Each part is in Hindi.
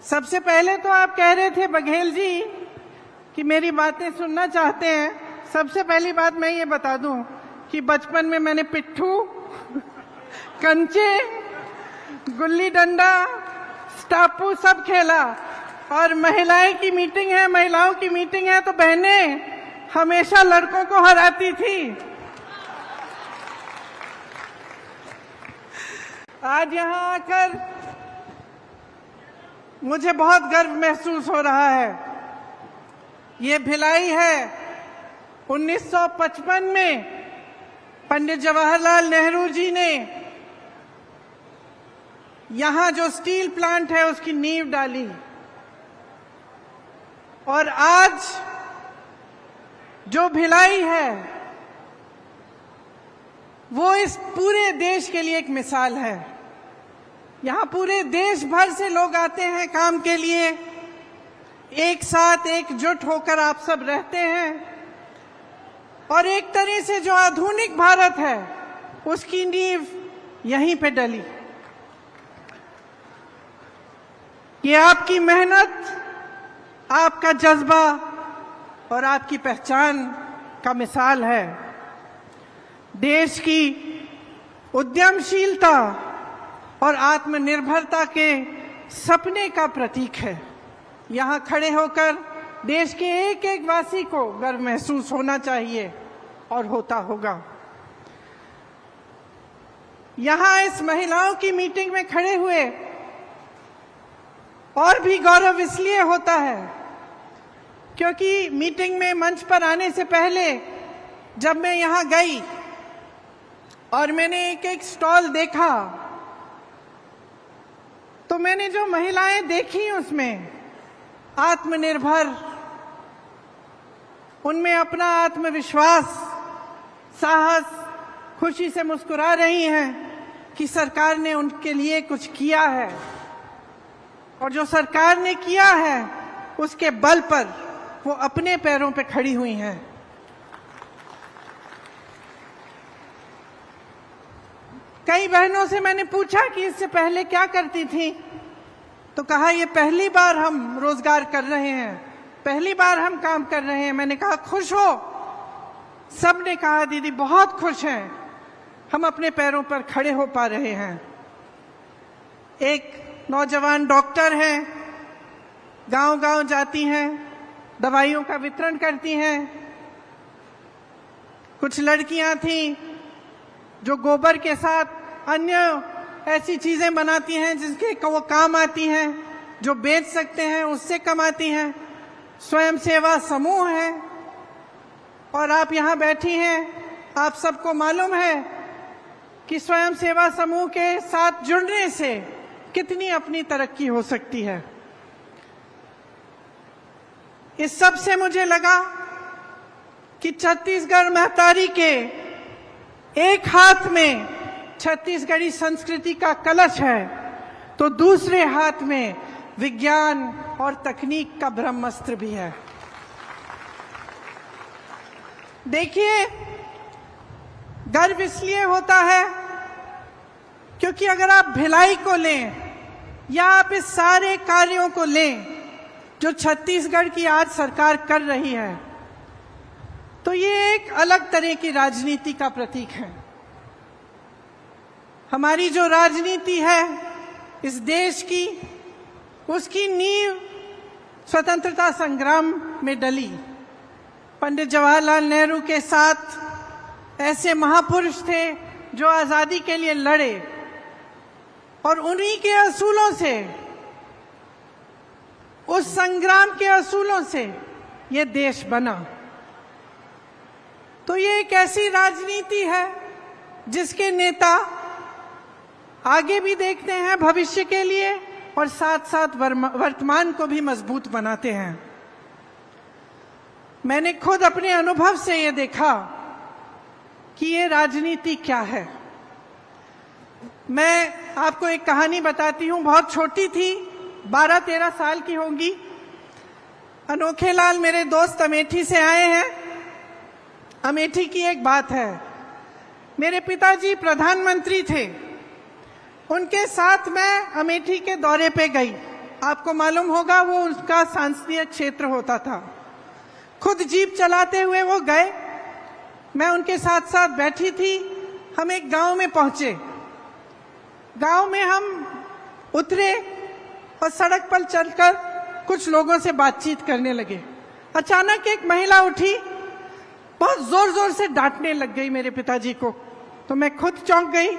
सबसे पहले तो आप कह रहे थे बघेल जी कि मेरी बातें सुनना चाहते हैं। सबसे पहली बात मैं ये बता दूं कि बचपन में मैंने पिट्ठू, कंचे, गुल्ली डंडा, स्टापू सब खेला। और महिलाओं की मीटिंग है तो बहनें हमेशा लड़कों को हराती थी। आज यहां आकर मुझे बहुत गर्व महसूस हो रहा है। ये भिलाई है 1955 में पंडित जवाहरलाल नेहरू जी ने यहां जो स्टील प्लांट है उसकी नींव डाली, और आज जो भिलाई है वो इस पूरे देश के लिए एक मिसाल है। यहां पूरे देश भर से लोग आते हैं काम के लिए, एक साथ एकजुट होकर आप सब रहते हैं, और एक तरह से जो आधुनिक भारत है उसकी नींव यहीं पे डली। ये आपकी मेहनत, आपका जज्बा और आपकी पहचान का मिसाल है। देश की उद्यमशीलता और आत्मनिर्भरता के सपने का प्रतीक है। यहाँ खड़े होकर देश के एक एक वासी को गर्व महसूस होना चाहिए और होता होगा। यहाँ इस महिलाओं की मीटिंग में खड़े हुए और भी गौरव इसलिए होता है क्योंकि मीटिंग में मंच पर आने से पहले जब मैं यहाँ गई और मैंने एक एक स्टॉल देखा तो मैंने जो महिलाएं देखी उसमें आत्मनिर्भर, उनमें अपना आत्मविश्वास, साहस, खुशी से मुस्कुरा रही हैं कि सरकार ने उनके लिए कुछ किया है, और जो सरकार ने किया है उसके बल पर वो अपने पैरों पे खड़ी हुई हैं। कई बहनों से मैंने पूछा कि इससे पहले क्या करती थी, तो कहा ये पहली बार हम रोजगार कर रहे हैं, पहली बार हम काम कर रहे हैं। मैंने कहा खुश हो? सब ने कहा दीदी बहुत खुश हैं, हम अपने पैरों पर खड़े हो पा रहे हैं। एक नौजवान डॉक्टर हैं, गांव-गांव जाती हैं, दवाइयों का वितरण करती हैं। कुछ लड़कियां थीं जो गोबर के साथ अन्य ऐसी चीजें बनाती हैं जिसके वो काम आती हैं, जो बेच सकते हैं उससे कमाती हैं। स्वयं सेवा समूह है, और आप यहाँ बैठी हैं, आप सबको मालूम है कि स्वयं सेवा समूह के साथ जुड़ने से कितनी अपनी तरक्की हो सकती है। इस सब से मुझे लगा कि छत्तीसगढ़ महतारी के एक हाथ में छत्तीसगढ़ी संस्कृति का कलश है तो दूसरे हाथ में विज्ञान और तकनीक का ब्रह्मास्त्र भी है। देखिए, गर्व इसलिए होता है क्योंकि अगर आप भिलाई को लें या आप इस सारे कार्यों को लें जो छत्तीसगढ़ की आज सरकार कर रही है, तो ये एक अलग तरह की राजनीति का प्रतीक है। हमारी जो राजनीति है इस देश की, उसकी नींव स्वतंत्रता संग्राम में डली। पंडित जवाहरलाल नेहरू के साथ ऐसे महापुरुष थे जो आजादी के लिए लड़े, और उन्हीं के असूलों से, उस संग्राम के असूलों से ये देश बना। तो ये एक ऐसी राजनीति है जिसके नेता आगे भी देखते हैं भविष्य के लिए और साथ साथ वर्तमान को भी मजबूत बनाते हैं। मैंने खुद अपने अनुभव से ये देखा कि ये राजनीति क्या है। मैं आपको एक कहानी बताती हूँ, बहुत छोटी थी, 12-13 साल की होंगी। अनोखे लाल मेरे दोस्त अमेठी से आए हैं। अमेठी की एक बात है, मेरे पिताजी प्रधानमंत्री थे, उनके साथ मैं अमेठी के दौरे पे गई आपको मालूम होगा वो उसका सांसदीय क्षेत्र होता था। खुद जीप चलाते हुए वो गए, मैं उनके साथ साथ बैठी थी। हम एक गांव में पहुंचे, गांव में हम उतरे और सड़क पर चलकर कुछ लोगों से बातचीत करने लगे। अचानक एक महिला उठी, बहुत जोर जोर से डांटने लग गई मेरे पिताजी को। तो मैं खुद चौंक गई,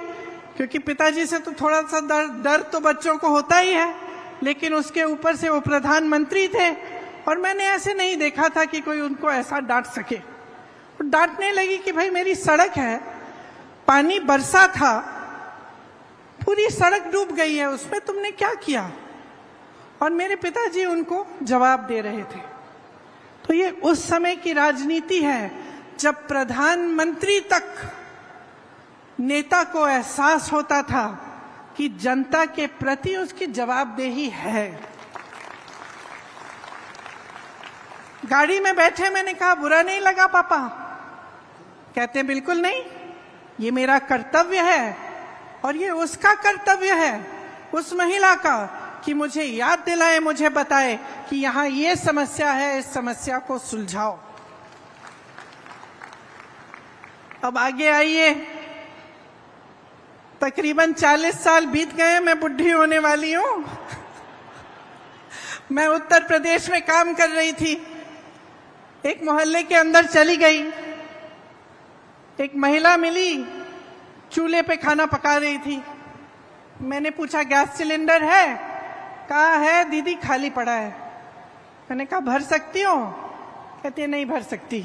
क्योंकि पिताजी से तो थोड़ा सा डर तो बच्चों को होता ही है, लेकिन उसके ऊपर से वो प्रधानमंत्री थे और मैंने ऐसे नहीं देखा था कि कोई उनको ऐसा डांट सके। तो डांटने लगी कि भाई मेरी सड़क है, पानी बरसा था, पूरी सड़क डूब गई है, उसमें तुमने क्या किया? और मेरे पिताजी उनको जवाब दे रहे थे। तो ये उस समय की राजनीति है जब प्रधानमंत्री तक नेता को एहसास होता था कि जनता के प्रति उसकी जवाबदेही है। गाड़ी में बैठे मैंने कहा बुरा नहीं लगा पापा? कहते बिल्कुल नहीं, ये मेरा कर्तव्य है और ये उसका कर्तव्य है, उस महिला का, कि मुझे याद दिलाए, मुझे बताए कि यहां ये समस्या है, इस समस्या को सुलझाओ। अब आगे आइए, तकरीबन 40 साल बीत गए, मैं बुढ़ी होने वाली हूं। मैं उत्तर प्रदेश में काम कर रही थी, एक मोहल्ले के अंदर चली गई, एक महिला मिली, चूल्हे पे खाना पका रही थी। मैंने पूछा गैस सिलेंडर है? कहा है दीदी, खाली पड़ा है। मैंने कहा भर सकती हो? कहती है नहीं भर सकती।